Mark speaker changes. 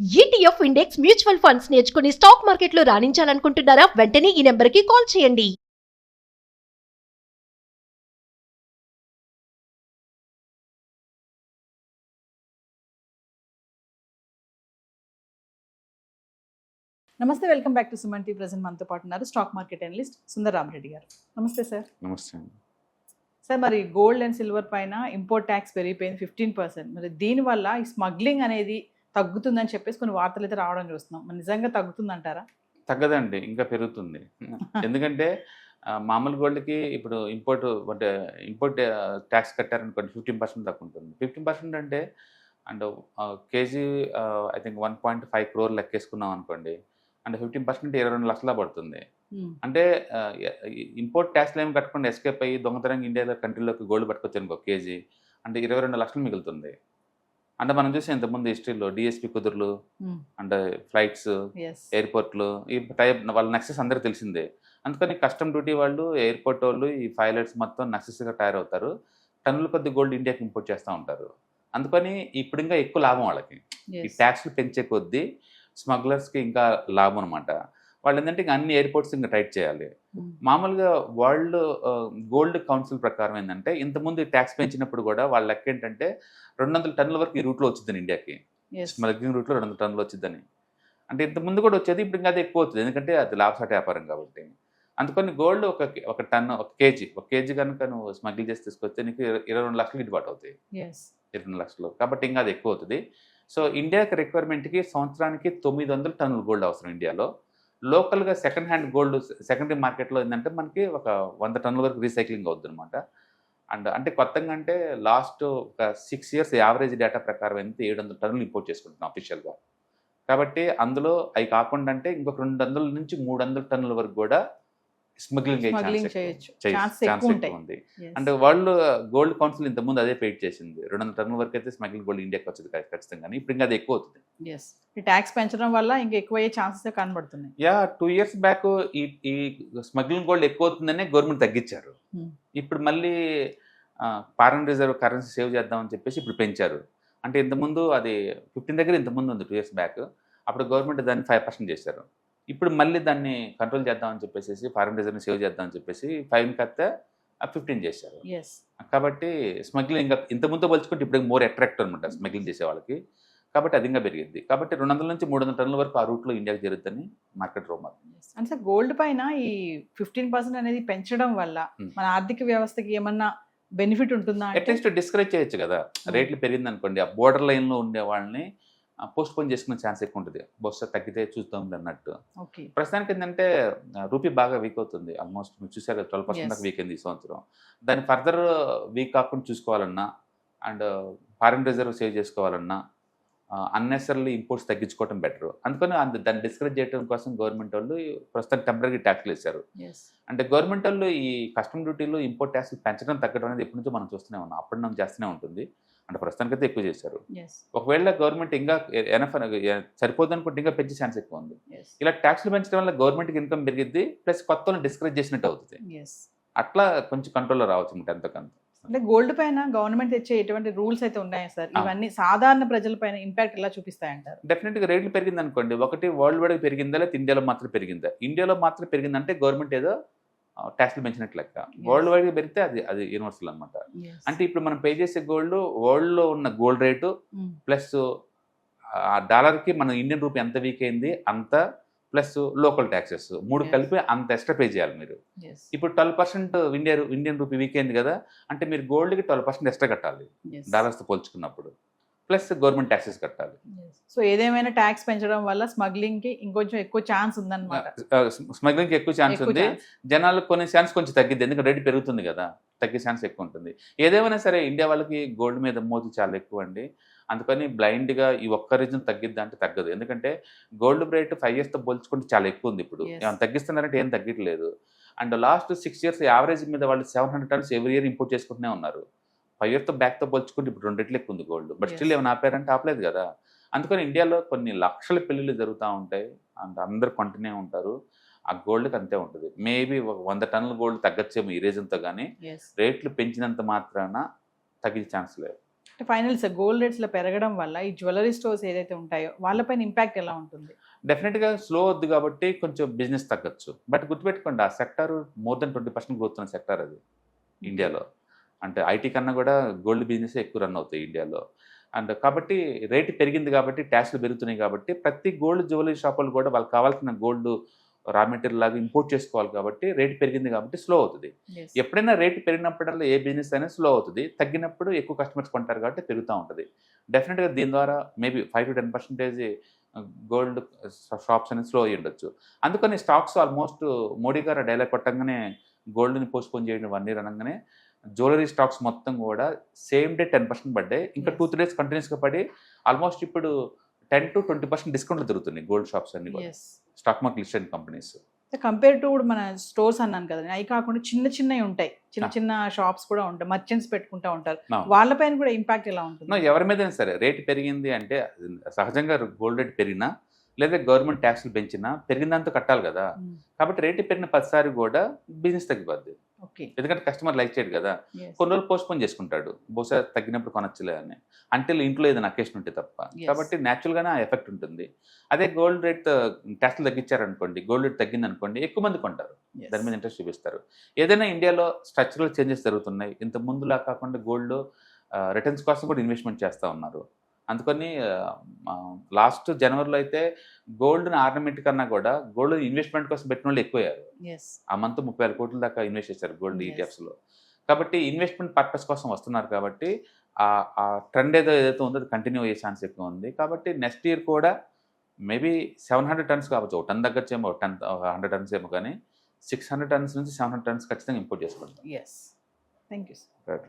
Speaker 1: ETF index mutual funds నేర్చుకుని stock మార్కెట్లో రాణించాలనుకుంటున్నారా? వెంటనే ఈ నెంబర్కి కాల్ చేయండి.
Speaker 2: నమస్తే, welcome back to Suman T. Present మనతో పాటు ఉన్నారు stock market analyst Sundar Ramareddy గారు. నమస్తే సార్.
Speaker 3: నమస్తే అండి.
Speaker 2: సార్, మరి గోల్డ్ అండ్ సిల్వర్ పైన ఇంపోర్ట్ ట్యాక్స్ పెరిగిపోయింది 15%. మరి దీనివల్ల ఈ స్మగ్లింగ్ అనేది తగ్గుతుందని చెప్పేసి కొన్ని వార్తలు అయితే రావడం చూస్తున్నాం. మరి నిజంగా తగ్గుతుందంటారా?
Speaker 3: తగ్గదండి, ఇంకా పెరుగుతుంది. ఎందుకంటే మామూలు గోల్డ్కి ఇప్పుడు ఇంపోర్ట్ ట్యాక్స్ కట్టారనుకోండి 15% దాకా ఉంటుంది. 15% అంటే and KG I think 1.5 crore లెక్కేసుకున్నాం అనుకోండి. అంటే 15% 22 లక్షలా పడుతుంది. అంటే ఇంపోర్ట్ ట్యాక్స్లు ఏమి కట్టకుండా ఎస్కేప్ అయ్యి దొంగతనంగా ఇండియాలో కంట్రీలోకి గోల్డ్ పట్టుకొచ్చి అనుకో కేజీ అంటే 22 లక్షలు మిగులుతుంది. అంటే మనం చూసి ఇంతకుముందు హిస్టరీలో డిఎస్పీ కుదురులు అంటే ఫ్లైట్స్, ఎయిర్పోర్ట్లు ఈ టైప్ వాళ్ళ నక్సెస్ అందరికీ తెలిసిందే. అందుకని కస్టమ్ డ్యూటీ వాళ్ళు, ఎయిర్పోర్ట్ వాళ్ళు ఈ పైలట్స్ మొత్తం నక్సెస్గా తయారవుతారు. టన్నుల కొద్ది గోల్డ్ ఇండియాకి ఇంపోర్ట్ చేస్తూ ఉంటారు. అందుకని ఇప్పుడు ఇంకా ఎక్కువ లాభం వాళ్ళకి. ఈ ట్యాక్స్లు పెంచే కొద్దీ స్మగ్లర్స్కి ఇంకా లాభం అనమాట. వాళ్ళు ఏంటంటే ఇంకా అన్ని ఎయిర్పోర్ట్స్ ఇంకా టైట్ చేయాలి. మామూలుగా వరల్డ్ గోల్డ్ కౌన్సిల్ ప్రకారం ఏంటంటే ఇంతకుముందు ట్యాక్స్ పెంచినప్పుడు కూడా వాళ్ళ లెక్క ఏంటంటే 200 టన్నుల వరకు ఈ రూట్లో వచ్చిందని ఇండియాకి. స్మగ్లింగ్ రూట్లో 200 టన్నులు వచ్చిందని. అంటే ఇంతకుముందు కూడా వచ్చేది, ఇప్పుడు ఇంకా అది ఎక్కువ అవుతుంది. ఎందుకంటే అది లాభసాటి వ్యాపారం కాబట్టి. అందుకని గోల్డ్ ఒక టన్ను ఒక కేజీ కనుక నువ్వు స్మగ్లింగ్ చేసి తీసుకొస్తే నీకు 22 లక్షలు గిట్టుబాటు అవుతాయి. 22 లక్షలు కాబట్టి ఇంకా అది ఎక్కువ అవుతుంది. సో ఇండియాకి రిక్వైర్మెంట్కి సంవత్సరానికి 900 టన్నుల గోల్డ్ అవసరం ఇండియాలో. లోకల్గా సెకండ్ హ్యాండ్ గోల్డ్ సెకండరీ మార్కెట్లో ఏంటంటే మనకి ఒక 100 టన్నుల వరకు రీసైక్లింగ్ అవుతుంది అనమాట. అండ్ అంటే కొత్తగా అంటే లాస్ట్ ఒక 6 years యావరేజ్ డేటా ప్రకారం అయితే 700 టన్నులు ఇంపోర్ట్ చేసుకుంటున్నాం అఫీషియల్గా. కాబట్టి అందులో అవి కాకుండా అంటే ఇంకొక 200 నుంచి 300 టన్నుల వరకు కూడా స్మగ్లింగ్ ఛాన్స్ ఎక్కువ ఉంది. అంటే వరల్డ్ గోల్డ్ కౌన్సిల్ ఇంతకుముందు అదే పెయిట్ చేసింది. 200 టన్నుల వరకు అయితే స్మగ్లింగ్ గోల్డ్ ఇండియాకి వచ్చేది ఖచ్చితంగా. ఇప్పుడు ఇంకా అది ఎక్కువ అవుతుంది.
Speaker 2: ట్యాక్స్ పెంచడం వల్ల ఇంకా ఎక్కువ అయ్యే ఛాన్సెస్ కనబడుతున్నాయి.
Speaker 3: 2 years బ్యాక్ ఈ స్మగ్లింగ్ గోల్డ్ ఎక్కువ అవుతుందనే గవర్నమెంట్ తగ్గించారు. ఇప్పుడు మళ్ళీ ఫారెన్ రిజర్వ్ కరెన్సీ సేవ్ చేద్దామని చెప్పేసి ఇప్పుడు పెంచారు. అంటే ఇంతకుముందు అది 15 దగ్గర ఇంతకుముందు ఉంది 2 years బ్యాక్. అప్పుడు గవర్నమెంట్ దాన్ని 5% చేశారు. ఇప్పుడు మళ్ళీ దాన్ని కంట్రోల్ చేద్దామని చెప్పేసి ఫారెన్ రిజర్వ్ని సేవ్ చేద్దామని చెప్పేసి 5 కత్తే 15 చేశారు. కాబట్టి స్మగ్లింగ్ ఇంకా ఇంతకుముందు పోల్చుకుంటే ఇప్పుడు మోర్ అట్రాక్టివ్ అనమాట స్మగ్లింగ్ చేసే వాళ్ళకి. కాబట్టి అది ఇంకా పెరిగింది. కాబట్టి 200 నుంచి 300 టన్నుల వరకు ఆ రూట్లో ఇండియాకి జరుగుతుందని మార్కెట్ రూమర్.
Speaker 2: అంటే సార్, గోల్డ్ పైన ఈ 15% అనేది పెంచడం వల్ల మన ఆర్థిక వ్యవస్థకి ఏమన్నా బెనిఫిట్ ఉంటుందా?
Speaker 3: అట్లీస్ట్ డిస్కరేజ్ చేయొచ్చు కదా. రేట్లు పెరిగింది అనుకోండి, ఆ బోర్డర్ లైన్లో ఉండే వాళ్ళని పోస్ట్ పోన్ చేసుకునే ఛాన్స్ ఎక్కువ ఉంటుంది. బహుశా తగ్గితే చూస్తాం అన్నట్టు. ప్రస్తుతానికి ఏంటంటే రూపీ బాగా వీక్ అవుతుంది. ఆల్మోస్ట్ మీరు చూసారు 12% దాకా వీక్ అయింది ఈ సంవత్సరం. దాన్ని ఫర్దర్ వీక్ కాకుండా చూసుకోవాలన్నా అండ్ ఫారిన్ రిజర్వ్ సేవ్ చేసుకోవాలన్నా అన్నెసరీ ఇంపోర్ట్స్ తగ్గించుకోవడం బెటర్. అందుకని దాన్ని డిస్కరేజ్ చేయడం కోసం గవర్నమెంట్ వాళ్ళు ప్రస్తుతం టెంపరీ ట్యాక్స్లు వేశారు. అంటే గవర్నమెంట్ వాళ్ళు ఈ కస్టమ్ డ్యూటీలు ఇంపోర్ట్ ట్యాక్స్లు పెంచడం తగ్గడం అనేది ఎప్పటి నుంచో మనం చూస్తూనే ఉన్నాం. అప్పటి నుంచి చేస్తూనే ఉంటుంది. అంటే ప్రస్తుతానికైతే ఎక్కువ చేశారు. ఒకవేళ గవర్నమెంట్ ఇంకా సరిపోదు అనుకుంటే ఇంకా పెంచే ఛాన్స్ ఎక్కువ ఉంది. ఇలా ట్యాక్స్లు పెంచడం వల్ల గవర్నమెంట్కి ఇన్కమ్ పెరిగిద్ది, ప్లస్ కొత్త వాళ్ళని డిస్కరేజ్ చేసినట్టు అవుతుంది. అట్లా కొంచెం కంట్రోల్లో రావచ్చు ఎంతకంత.
Speaker 2: అంటే గోల్డ్ పైన గవర్నమెంట్ తెచ్చే ఎటువంటి రూల్స్ అయితే ఉన్నాయా సార్? ఇవన్నీ సాధారణ ప్రజల పైన ఇంపాక్ట్ ఎలా చూపిస్తాయంటారు?
Speaker 3: డెఫినెట్గా రేట్లు పెరిగింది అనుకోండి, ఒకటి వరల్డ్ వైడ్ పెరిగిందా లేదా ఇండియాలో మాత్రం పెరిగిందా? ఇండియాలో మాత్రం పెరిగిందంటే గవర్నమెంట్ ఏదో ట్యాక్స్లు పెంచినట్లు లెక్క. వరల్డ్ వైడ్గా పెరిగితే అది యూనివర్సల్ అనమాట. అంటే ఇప్పుడు మనం పే చేసే గోల్డ్ వరల్డ్లో ఉన్న గోల్డ్ రేటు ప్లస్ ఆ డాలర్కి మన ఇండియన్ రూపీ ఎంత వీక్ అయింది అంత, ప్లస్ లోకల్ ట్యాక్సెస్ 3 కలిపి అంత ఎక్స్ట్రా పే చేయాలి మీరు. ఇప్పుడు 12% ఇండియన్ రూపీ వీక్ అయింది కదా, అంటే మీరు గోల్డ్కి 12% ఎక్స్ట్రా కట్టాలి డాలర్స్తో పోల్చుకున్నప్పుడు, ప్లస్ గవర్నమెంట్ ట్యాక్సెస్ కట్టాలి.
Speaker 2: సో ఏదేమైనా ట్యాక్స్ పెంచడం వల్ల స్మగ్లింగ్కి ఇంకొంచెం ఎక్కువ ఛాన్స్ ఉందన్నమాట.
Speaker 3: స్మగ్లింగ్కి ఎక్కువ ఛాన్స్ ఉంది. జనాలకు కొన్ని ఛాన్స్ కొంచెం తగ్గిద్ది, ఎందుకంటే రేటు పెరుగుతుంది కదా, తగ్గే ఛాన్స్ ఎక్కువ ఉంటుంది. ఏదేమైనా సరే ఇండియా వాళ్ళకి గోల్డ్ మీద మోజు చాలా ఎక్కువ అండి. అందుకని బ్లైండ్గా ఈ ఒక్క రీజన్ తగ్గిద్దా అంటే తగ్గదు. ఎందుకంటే గోల్డ్ రేట్ 5 yearsతో పోల్చుకుంటే చాలా ఎక్కువ ఉంది. ఇప్పుడు తగ్గిస్తున్నారంటే ఏం తగ్గట్లేదు. అండ్ లాస్ట్ 6 years యావరేజ్ మీద వాళ్ళు 700 టన్స్ ఎవ్రీ ఇయర్ ఇంపోర్ట్ చేసుకుంటూనే ఉన్నారు. 5 years బ్యాక్తో పోల్చుకుంటే ఇప్పుడు 2 రెట్లు ఎక్కువ ఉంది గోల్డ్. బట్ స్టిల్ ఏమైనా ఆపారంటే ఆపలేదు కదా. అందుకని ఇండియాలో కొన్ని లక్షల పెళ్ళిళ్ళు జరుగుతూ ఉంటాయి అండ్ అందరు కొంటూనే ఉంటారు. ఆ గోల్డ్కి అంతే ఉంటుంది. మేబీ 100 టన్నుల గోల్డ్ తగ్గచ్చేమో ఈ రీజన్తో, కానీ రేట్లు పెంచినంత మాత్రాన తగ్గే ఛాన్స్ లేదు.
Speaker 2: ఫైనల్ సార్ గోల్డ్ రేట్స్ లో పెరగడం వల్ల ఈ జ్యువెలరీ స్టోర్స్ ఏదైతే ఉంటాయో వాళ్ళపైన ఇంపాక్ట్ ఎలా ఉంటుంది?
Speaker 3: డెఫినెట్గా స్లో అవుద్ది కాబట్టి కొంచెం బిజినెస్ తగ్గచ్చు. బట్ గుర్తుపెట్టుకోండి, ఆ సెక్టర్ మోర్ దెన్ 20% గ్రోత్ ఉన్న సెక్టర్ అది ఇండియాలో. అంటే ఐటీ కన్నా కూడా గోల్డ్ బిజినెస్ ఎక్కువ రన్ అవుతాయి ఇండియాలో. అండ్ కాబట్టి రేటు పెరిగింది కాబట్టి, ట్యాక్స్లు పెరుగుతున్నాయి కాబట్టి ప్రతి గోల్డ్ జ్యువెలరీ షాపులు కూడా వాళ్ళకి కావాల్సిన గోల్డ్ రా మెటీరియల్ లాగా ఇంపోర్ట్ చేసుకోవాలి కాబట్టి రేటు పెరిగింది కాబట్టి స్లో అవుతుంది.
Speaker 2: Yes.
Speaker 3: ఎప్పుడైనా రేటు పెరిగినప్పుడల్లా ఏ బిజినెస్ అయినా స్లో అవుతుంది, తగ్గినప్పుడు ఎక్కువ కస్టమర్స్ కొంటారు కాబట్టి పెరుగుతూ ఉంటుంది. డెఫినెట్గా దీని ద్వారా మేబీ 5 to 10% గోల్డ్ షాప్స్ అనేది స్లో అయ్యి ఉండొచ్చు. అందుకని స్టాక్స్ ఆల్మోస్ట్ మోడీ గారు డైలాగ్ కొట్టంగానే గోల్డ్ని పోస్ట్పోన్ చేయడం 1 year అనగానే జ్యువెలరీ స్టాక్స్ మొత్తం కూడా సేమ్ డే 10% పడ్డాయి. ఇంకా 2-3 days కంటిన్యూస్గా పడి ఆల్మోస్ట్ ఇప్పుడు 10 to 20% డిస్కౌంట్లు దొరుకుతున్నాయి గోల్డ్ షాప్స్ అన్ని కూడా,
Speaker 2: yes.
Speaker 3: Stock market listed companies.
Speaker 2: Compare to మన స్టోర్స్ అన్నాను కదా, అవి కాకుండా చిన్న చిన్నవి ఉంటాయి, చిన్న
Speaker 3: Ah.
Speaker 2: చిన్న షాప్స్ కూడా ఉంటాయి, మర్చెంట్స్ పెట్టుకుంటా ఉంటారు,
Speaker 3: No.
Speaker 2: వాళ్ళపైన కూడా ఇంపాక్ట్ ఎలా ఉంటుంది?
Speaker 3: ఎవరి మీదైనా సరే రేటు పెరిగింది అంటే సహజంగా గోల్డ్ రేట్ పెరిగినా లేదా గవర్నమెంట్ ట్యాక్స్లు పెంచినా పెరిగిందంతా కట్టాలి కదా. కాబట్టి రేటు పెరిగిన ప్రతిసారి కూడా బిజినెస్ తగ్గిపోద్ది.
Speaker 2: ఓకే.
Speaker 3: ఎందుకంటే కస్టమర్ లైక్ చేయడు కదా, కొన్ని రోజులు పోస్ట్పోన్ చేసుకుంటాడు, బహుశా తగ్గినప్పుడు కొనొచ్చులే అని, అంటే ఇంట్లో ఏదైనా అకేషన్ ఉంటే తప్ప.
Speaker 2: Yes.
Speaker 3: కాబట్టి న్యాచురల్గానే ఆ ఎఫెక్ట్ ఉంటుంది. అదే గోల్డ్ రేట్ ట్యాక్స్లు తగ్గించారనుకోండి, గోల్డ్ రేట్ తగ్గింది అనుకోండి, ఎక్కువ మంది కొంటారు, దాని మీద ఇంట్రెస్ట్ చూపిస్తారు. ఏదైనా ఇండియాలో స్ట్రక్చరల్ చేంజెస్ జరుగుతున్నాయి. ఇంత ముందులా కాకుండా గోల్డ్ రిటర్న్స్ కోసం కూడా ఇన్వెస్ట్మెంట్ చేస్తూ ఉన్నారు. అందుకని లాస్ట్ జనవరిలో అయితే గోల్డ్ని ఆర్నమెంట్ కన్నా కూడా గోల్డ్ ఇన్వెస్ట్మెంట్ కోసం పెట్టిన వాళ్ళు ఎక్కువయ్యారు.
Speaker 2: ఎస్.
Speaker 3: ఆ మంత్ 30,000 కోట్ల దాకా ఇన్వెస్ట్ చేశారు గోల్డ్
Speaker 2: Yes.
Speaker 3: ఈటీఎఫ్స్లో. కాబట్టి ఇన్వెస్ట్మెంట్ పర్పస్ కోసం వస్తున్నారు కాబట్టి ఆ ట్రెండ్ ఏదైతే ఉందో అది కంటిన్యూ అయ్యే ఛాన్స్ ఎక్కువ ఉంది. కాబట్టి నెక్స్ట్ ఇయర్ కూడా మేబీ 700 tons కావచ్చు, 10 తగ్గచ్చేమో, 100 tons ఏమో, కానీ 600 tons నుంచి 700 tons ఖచ్చితంగా ఇంపోర్ట్ చేసుకుంటాం.
Speaker 2: ఎస్. Thank you.
Speaker 3: Right.